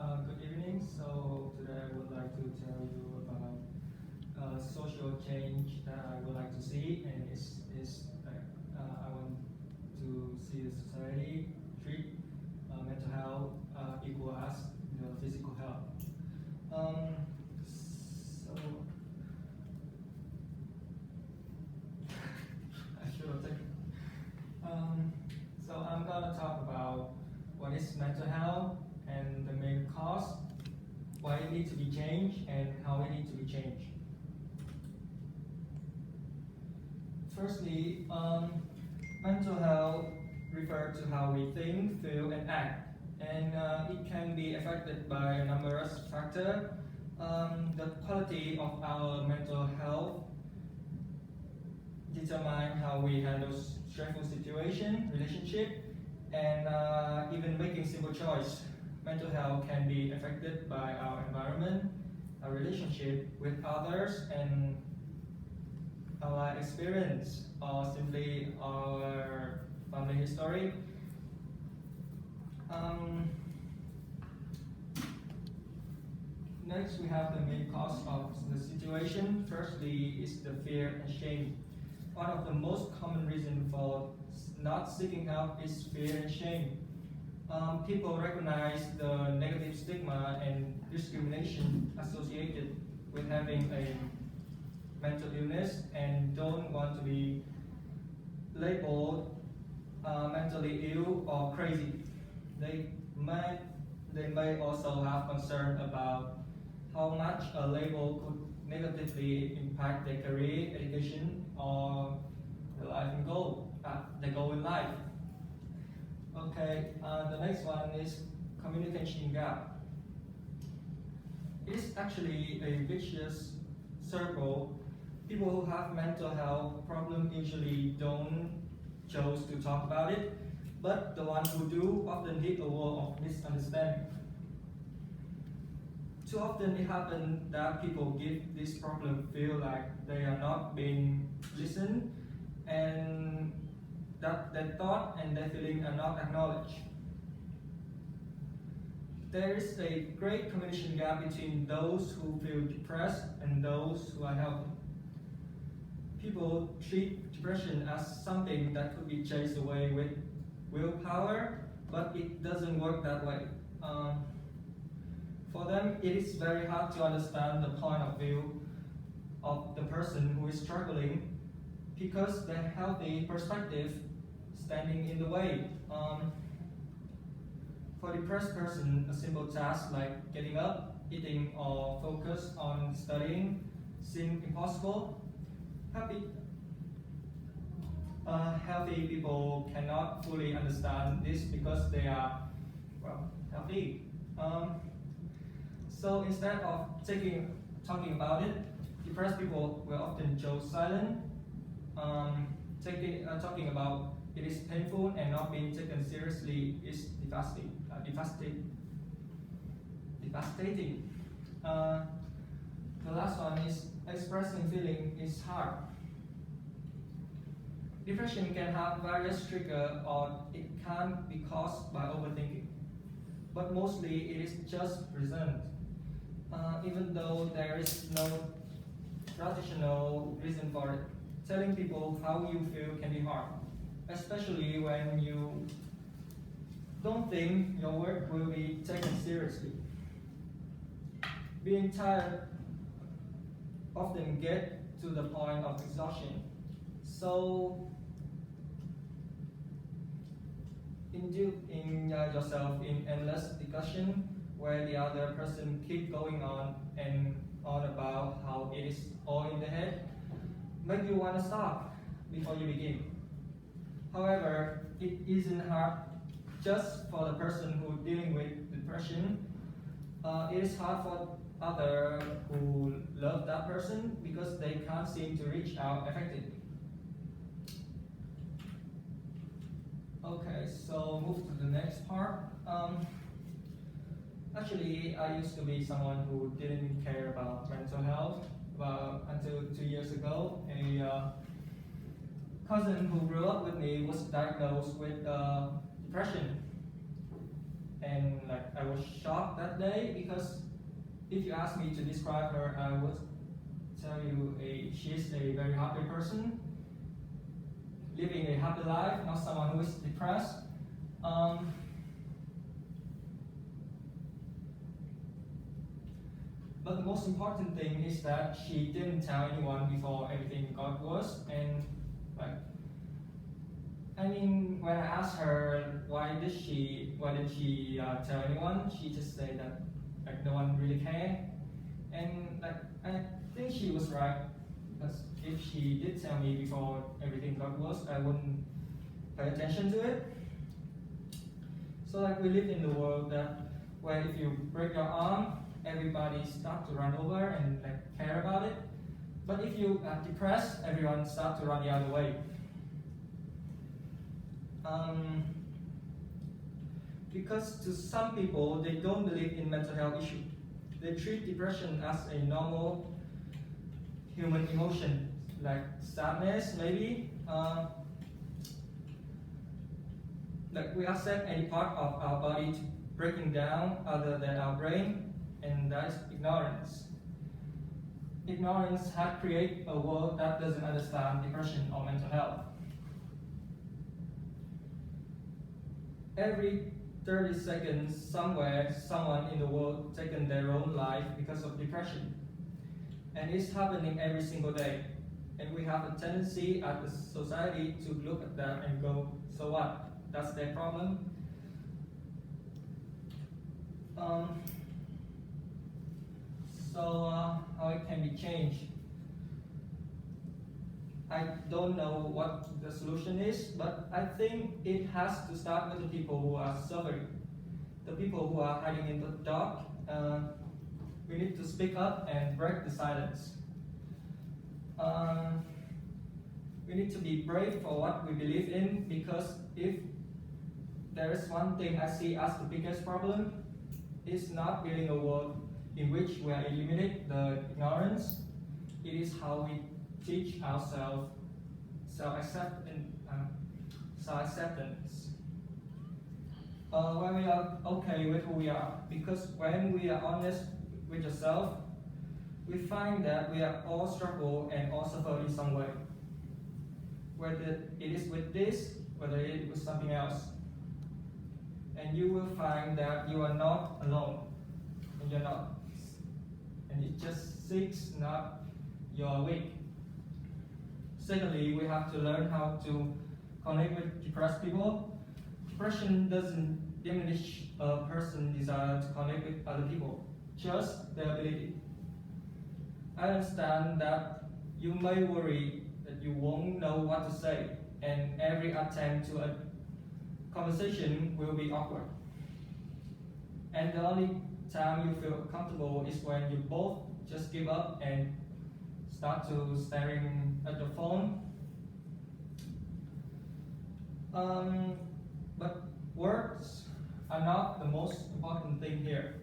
Good evening. So today I would like to tell you about social change that I would like to see, and I want to see the society treat mental health equal as physical health. So I should have taken. So I'm gonna talk about what is mental health and the main cause, why it needs to be changed, and how it needs to be changed. Firstly, mental health refers to how we think, feel, and act, and it can be affected by numerous factors. The quality of our mental health determine how we handle stressful situation, relationship, and even making simple choice. Mental health can be affected by our environment, our relationship with others, and our life experience, or simply our family history. Next, we have the main cause of the situation. Firstly, is the fear and shame. One of the most common reasons for not seeking help is fear and shame. People recognize the negative stigma and discrimination associated with having a mental illness and don't want to be labeled mentally ill or crazy. They may also have concern about how much a label could negatively impact their career, education, or their life and their goal in life. Okay, the next one is communication gap. It is actually a vicious circle. People who have mental health problems usually don't choose to talk about it, but the ones who do often hit a wall of misunderstanding. Too often it happens that people give this problem feel like they are not being listened, and that their thought and their feeling are not acknowledged. There is a great communication gap between those who feel depressed and those who are healthy. People treat depression as something that could be chased away with willpower, but it doesn't work that way. For them, it is very hard to understand the point of view of the person who is struggling because their healthy perspective standing in the way. For a depressed person, a simple task like getting up, eating, or focus on studying seem impossible. Healthy people cannot fully understand this because they are, healthy. So instead of talking about it, depressed people will often choose silence. Talking about it is painful and not being taken seriously is devastating. The last one is expressing feeling is hard. Depression can have various triggers, or it can be caused by overthinking. But mostly it is just present. Even though there is no rational reason for it, telling people how you feel can be hard, especially when you don't think your work will be taken seriously. Being tired often get to the point of exhaustion. So inducing yourself in endless discussion where the other person keep going on and on about how it is all in the head make you want to stop before you begin. However, it isn't hard just for the person who dealing with depression. It is hard for others who love that person because they can't seem to reach out effectively. Okay, so move to the next part. Actually, I used to be someone who didn't care about mental health. Until 2 years ago, a cousin who grew up with me was diagnosed with depression, and like I was shocked that day, because if you ask me to describe her, I would tell you she's a very happy person, living a happy life, not someone who is depressed. But the most important thing is that she didn't tell anyone before everything got worse. And when I asked her why didn't she tell anyone, she just said that no one really cared. And I think she was right, because if she did tell me before everything got worse, I wouldn't pay attention to it. So we live in the world where if you break your arm, everybody starts to run over and care about it. But if you are depressed, everyone starts to run the other way. Because to some people, they don't believe in mental health issue. They treat depression as a normal human emotion, like sadness, maybe. We accept any part of our body to breaking down other than our brain, and that's ignorance. Ignorance has created a world that doesn't understand depression or mental health. Every 30 seconds, somewhere, someone in the world taken their own life because of depression. And it's happening every single day. And we have a tendency as a society to look at that and go, so what? That's their problem. How it can be changed? I don't know what the solution is, but I think it has to start with the people who are suffering, the people who are hiding in the dark. We need to speak up and break the silence. We need to be brave for what we believe in, because if there is one thing I see as the biggest problem, it's not building a world in which we are eliminate the ignorance. It is how we teach ourselves self-acceptance. When we are okay with who we are, because when we are honest with yourself, we find that we are all struggle and all suffer in some way. Whether it is with this, whether it is with something else. And you will find that you are not alone. And you're not. And it just seeks not you're weak. Secondly, we have to learn how to connect with depressed people. Depression doesn't diminish a person's desire to connect with other people, just their ability. I understand that you may worry that you won't know what to say, and every attempt to a conversation will be awkward. And the only time you feel comfortable is when you both just give up and start to staring at the phone. But words are not the most important thing here.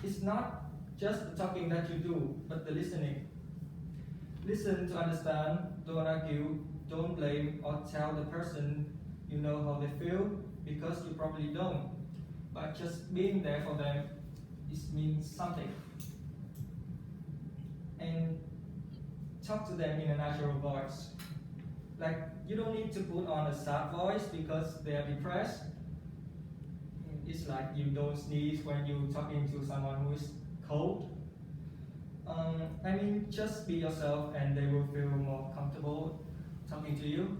It's not just the talking that you do, but the listening. Listen to understand, don't argue, don't blame or tell the person you know how they feel, because you probably don't. But just being there for them, it means something. And talk to them in a natural voice. You don't need to put on a sad voice because they are depressed. It's like you don't sneeze when you're talking to someone who is cold. Just be yourself and they will feel more comfortable talking to you.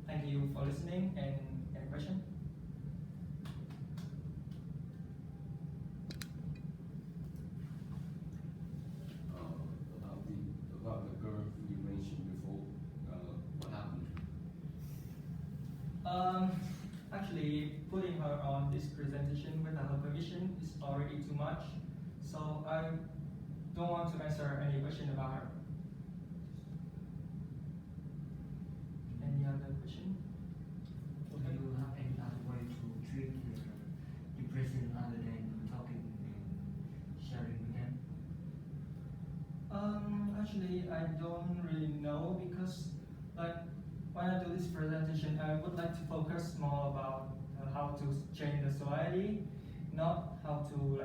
Thank you for listening, and any question? About the girl you mentioned before, what happened? Actually, putting her on this presentation without her permission is already too much, so I don't want to answer any question about her. Any other question? Do you have any other way to treat depression other than talking and sharing with them? Actually, I don't really know because, like, when I do this presentation, I would like to focus more about how to change the society, not how to